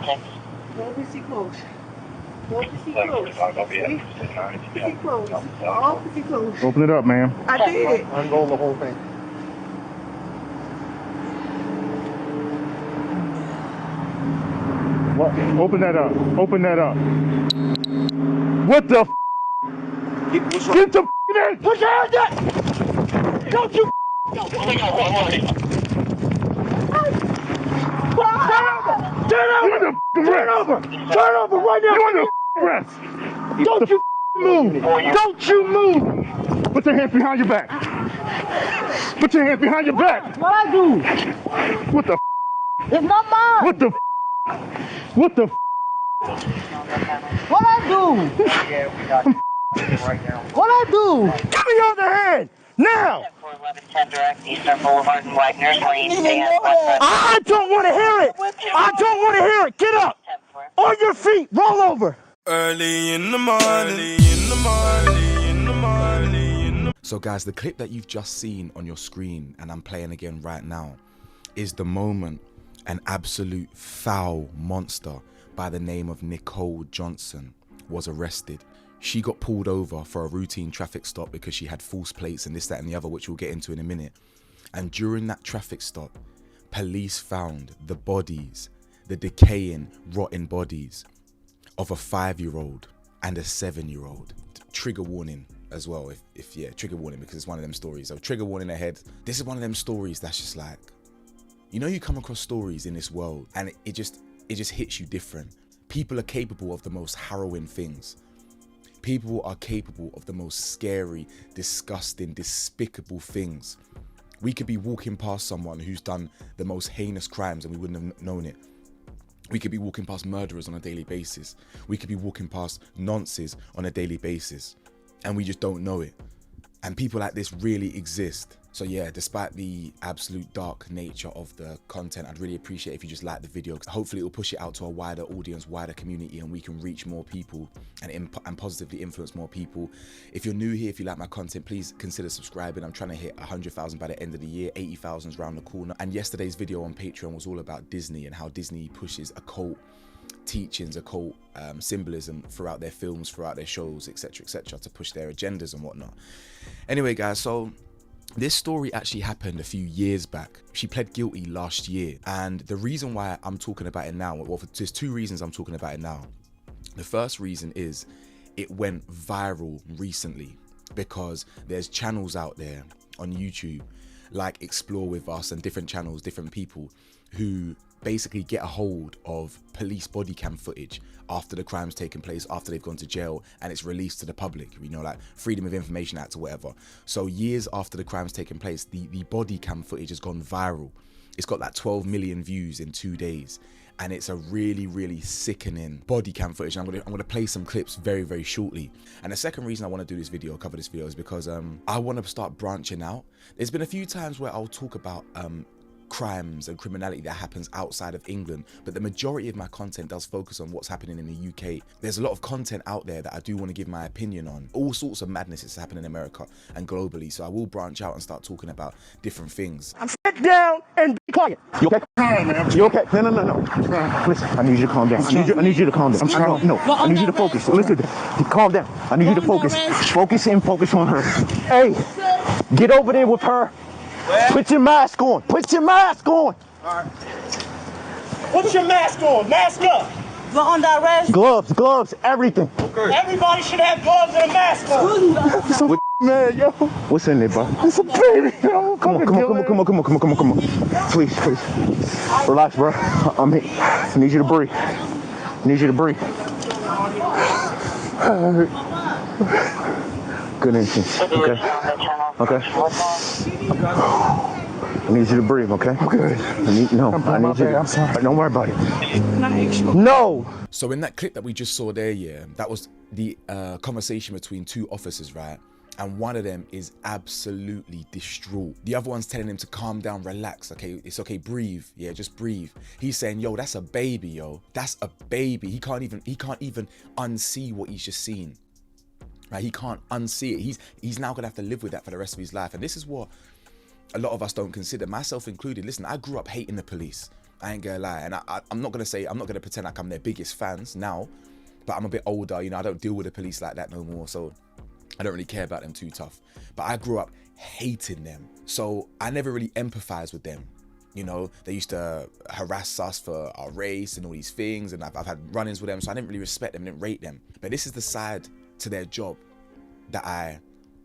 Obviously close. Obviously close. Obviously close. Obviously close. Open it up, ma'am. I did. Unroll the whole thing. What? Open that up. Open that up. What the f? Get the f in! Put your hands up! Don't you Turn over right now! You want the rest! Don't you move! Don't you move! Put your hands behind your back! Put your hands behind your back! What I do? What the f? It's not mine. What the f? What the f? What I do? What I do? Give me your other hand! Now! 1110 direct Eastern Boulevard and Wagner's Lane. I don't want to hear it! I don't want to hear it! Get up! On your feet! Roll over! Early in the morning. So guys, the clip that you've just seen on your screen, and I'm playing again right now, is the moment an absolute foul monster by the name of Nicole Johnson was arrested. She got pulled over for a routine traffic stop because she had false plates and this, that and the other, which we'll get into in a minute. And during that traffic stop, police found the bodies, the decaying, rotten bodies of a 5-year-old and a 7-year-old. Trigger warning as well, if trigger warning, because it's one of them stories. So trigger warning ahead. This is one of them stories that's just like, you know, you come across stories in this world and it just hits you different. People are capable of the most harrowing things. People are capable of the most scary, disgusting, despicable things. We could be walking past someone who's done the most heinous crimes and we wouldn't have known it. We could be walking past murderers on a daily basis. We could be walking past nonces on a daily basis and we just don't know it. And people like this really exist. So yeah, despite the absolute dark nature of the content, I'd really appreciate if you just like the video. Hopefully it will push it out to a wider audience, wider community, and we can reach more people and positively influence more people. If you're new here, if you like my content, please consider subscribing. I'm trying to hit 100,000 by the end of the year. 80,000's around the corner. And yesterday's video on Patreon was all about Disney and how Disney pushes occult teachings, occult symbolism throughout their films, throughout their shows, etc., to push their agendas and whatnot. Anyway, guys, so this story actually happened a few years back. She pled guilty last year, and the reason why I'm talking about it now, well, there's two reasons I'm talking about it now. The first reason is it went viral recently because there's channels out there on YouTube like Explore With Us and different channels, different people who basically get a hold of police body cam footage after the crime's taken place, after they've gone to jail, and it's released to the public, you know, like Freedom of Information Act or whatever. So years after the crime's taken place, the body cam footage has gone viral. It's got like 12 million views in 2 days. And it's a really, really sickening body cam footage. I'm gonna play some clips very, very shortly. And the second reason I want to do this video, cover this video, is because I want to start branching out. There's been a few times where I'll talk about crimes and criminality that happens outside of England, but the majority of my content does focus on what's happening in the UK. There's a lot of content out there that I do want to give my opinion on. All sorts of madness is happening in America and globally, so I will branch out and start talking about different things. Sit down and be quiet. You okay? You okay? No. Listen, I need you to calm down. I need you to calm down. I'm trying. No, I need you to focus. Listen, calm down. I need you to focus. Focus on her. Hey, get over there with her. Put your mask on. Put your mask on. All right. Put your mask on. Mask up. You're under arrest. Gloves, everything. Okay. Everybody should have gloves and a mask on. So man, yo. What's in there, bro? It's a baby, yo. Come on. Please. Relax, bro. I'm here. I need you to breathe. Good instinct. Okay. I need you to breathe, okay? I'm good. I need you. I'm sorry. Don't worry about it. No. So in that clip that we just saw there, yeah, that was the conversation between two officers, right? And one of them is absolutely distraught. The other one's telling him to calm down, relax, okay? It's okay, breathe, yeah, just breathe. He's saying, yo, that's a baby, yo. That's a baby. He can't even unsee what he's just seen. Right? He can't unsee it. He's now gonna have to live with that for the rest of his life. And this is what a lot of us don't consider, myself included. Listen, I grew up hating the police. I ain't gonna lie. And I'm not gonna pretend like I'm their biggest fans now, but I'm a bit older, you know, I don't deal with the police like that no more, so I don't really care about them too tough. But I grew up hating them, so I never really empathized with them. You know, they used to harass us for our race and all these things, and I've had run-ins with them, so I didn't really respect them, didn't rate them. But this is the side to their job that I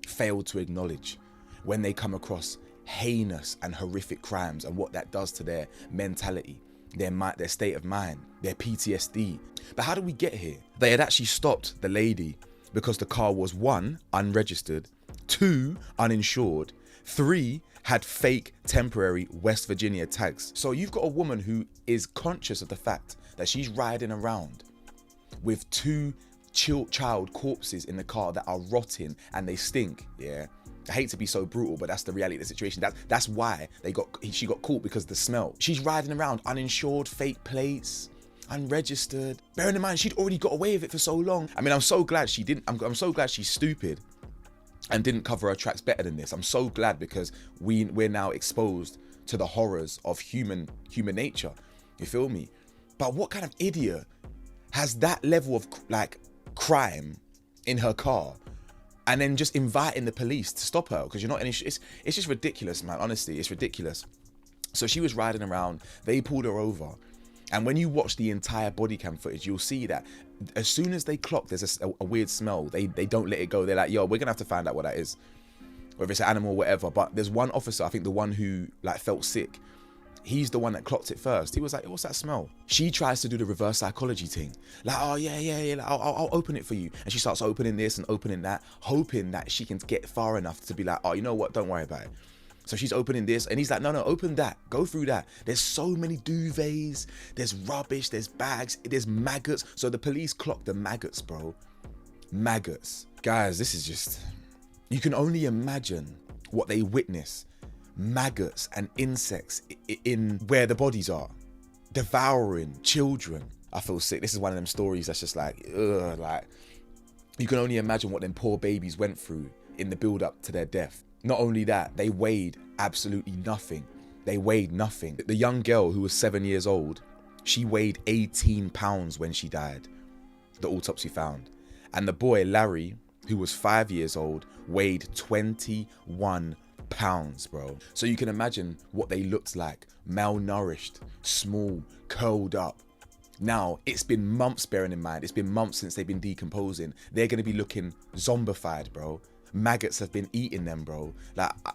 failed to acknowledge when they come across heinous and horrific crimes and what that does to their mentality, their state of mind, their PTSD. But how did we get here? They had actually stopped the lady because the car was 1, unregistered, 2, uninsured, 3, had fake temporary West Virginia tags. So you've got a woman who is conscious of the fact that she's riding around with 2 child corpses in the car that are rotting and they stink, yeah? I hate to be so brutal, but that's the reality of the situation. That's why she got caught, because of the smell. She's riding around uninsured, fake plates, unregistered. Bearing in mind, she'd already got away with it for so long. I mean, I'm so glad she didn't. I'm so glad she's stupid and didn't cover her tracks better than this. I'm so glad, because we're now exposed to the horrors of human nature. You feel me? But what kind of idiot has that level of like crime in her car and then just inviting the police to stop her? Because you're not any. It's just ridiculous, man. Honestly, it's ridiculous. So she was riding around. They pulled her over. And when you watch the entire body cam footage, you'll see that as soon as they clock there's a weird smell, they don't let it go. They're like, yo, we're gonna have to find out what that is, whether it's an animal or whatever. But there's one officer, I think the one who like felt sick, he's the one that clocked it first. He was like, what's that smell? She tries to do the reverse psychology thing, like, oh yeah, like, I'll open it for you. And she starts opening this and opening that, hoping that she can get far enough to be like, oh, you know what, don't worry about it. So she's opening this and he's like, no, open that, go through that. There's so many duvets, there's rubbish, there's bags, there's maggots. So the police clocked the maggots, bro. Maggots. Guys, this is just, you can only imagine what they witness. Maggots and insects in where the bodies are, devouring children. I feel sick. This is one of them stories that's just like, ugh, like, you can only imagine what them poor babies went through in the build up to their death. Not only that, they weighed absolutely nothing. They weighed nothing. The young girl who was 7 years old, she weighed 18 pounds when she died, the autopsy found. And the boy, Larry, who was 5 years old, weighed 21 pounds, bro. So you can imagine what they looked like. Malnourished, small, curled up. Now, it's been months, bearing in mind, it's been months since they've been decomposing. They're going to be looking zombified, bro. Maggots have been eating them, bro. Like, I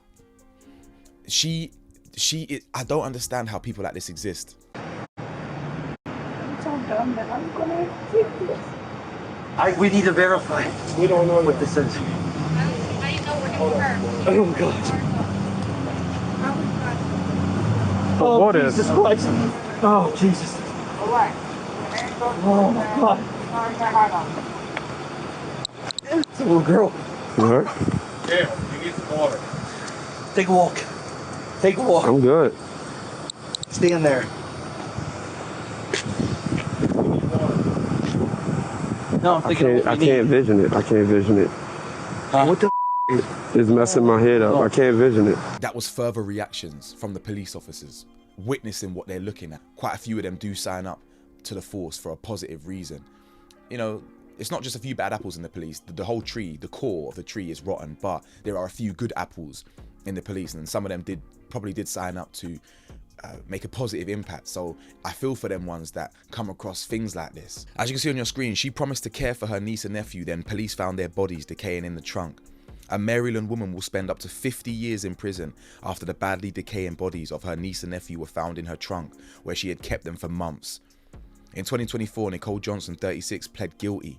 don't understand how people like this exist. We need to verify. We don't know what this is. Oh God. Oh, Jesus Christ. Oh, Jesus. Oh, my God. It's a little girl. What? Yeah, you need some water. Take a walk. Take a walk. I'm good. Stand there. No, I'm thinking I can't vision it. I can't vision it. What the It's messing my head up. I can't vision it. That was further reactions from the police officers, witnessing what they're looking at. Quite a few of them do sign up to the force for a positive reason. You know, it's not just a few bad apples in the police. The whole tree, the core of the tree is rotten, but there are a few good apples in the police, and some of them probably did sign up to make a positive impact. So I feel for them ones that come across things like this. As you can see on your screen, she promised to care for her niece and nephew, then police found their bodies decaying in the trunk. A Maryland woman will spend up to 50 years in prison after the badly decaying bodies of her niece and nephew were found in her trunk, where she had kept them for months. In 2024, Nicole Johnson, 36, pled guilty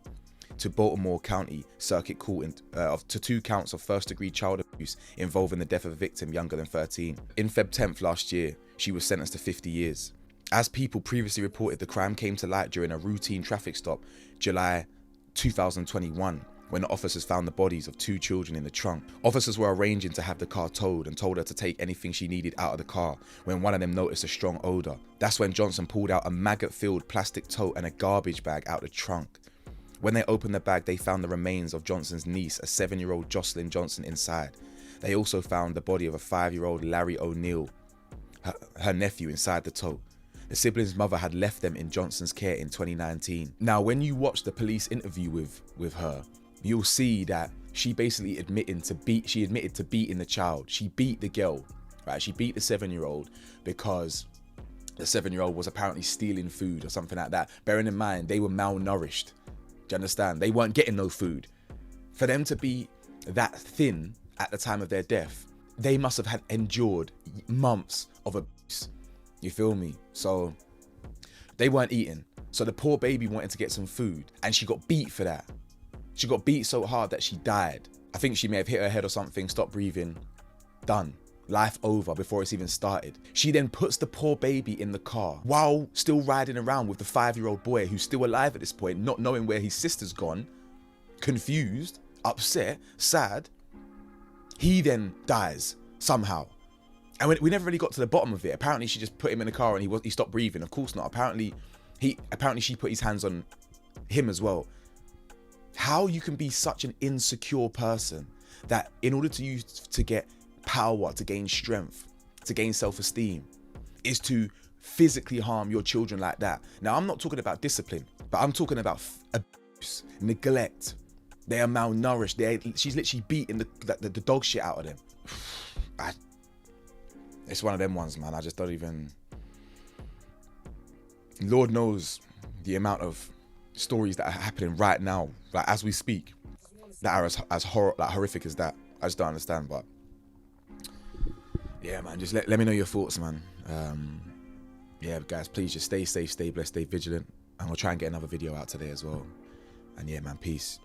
to Baltimore County Circuit Court to 2 counts of first-degree child abuse involving the death of a victim younger than 13. In Feb 10th last year, she was sentenced to 50 years. As People previously reported, the crime came to light during a routine traffic stop, July 2021, when the officers found the bodies of 2 children in the trunk. Officers were arranging to have the car towed and told her to take anything she needed out of the car when one of them noticed a strong odor. That's when Johnson pulled out a maggot-filled plastic tote and a garbage bag out the trunk. When they opened the bag, they found the remains of Johnson's niece, a 7-year-old Jocelyn Johnson, inside. They also found the body of a 5-year-old Larry O'Neill, her nephew, inside the tote. The siblings' mother had left them in Johnson's care in 2019. Now, when you watch the police interview with her, you'll see that she basically admitted to beating the child. She beat the girl, right? She beat the 7-year-old because the 7-year-old was apparently stealing food or something like that. Bearing in mind, they were malnourished. Do you understand? They weren't getting no food. For them to be that thin at the time of their death, they must have had endured months of abuse. You feel me? So they weren't eating. So the poor baby wanted to get some food, and she got beat for that. She got beat so hard that she died. I think she may have hit her head or something, stopped breathing, done. Life over before it's even started. She then puts the poor baby in the car while still riding around with the 5-year-old boy who's still alive at this point, not knowing where his sister's gone, confused, upset, sad. He then dies somehow. And we never really got to the bottom of it. Apparently she just put him in the car and he stopped breathing. Of course not. Apparently she put his hands on him as well. How you can be such an insecure person that in order to get power, to gain strength, to gain self-esteem, is to physically harm your children like that. Now, I'm not talking about discipline, but I'm talking about abuse, neglect. They are malnourished. She's literally beating the dog shit out of them. It's one of them ones, man. I just don't even... Lord knows the amount of stories that are happening right now, like as we speak, that are as horrific as that. I just don't understand, but yeah, man, just let me know your thoughts, man. Yeah, guys, please just stay safe, stay blessed, stay vigilant, and we'll try and get another video out today as well. And yeah, man, peace.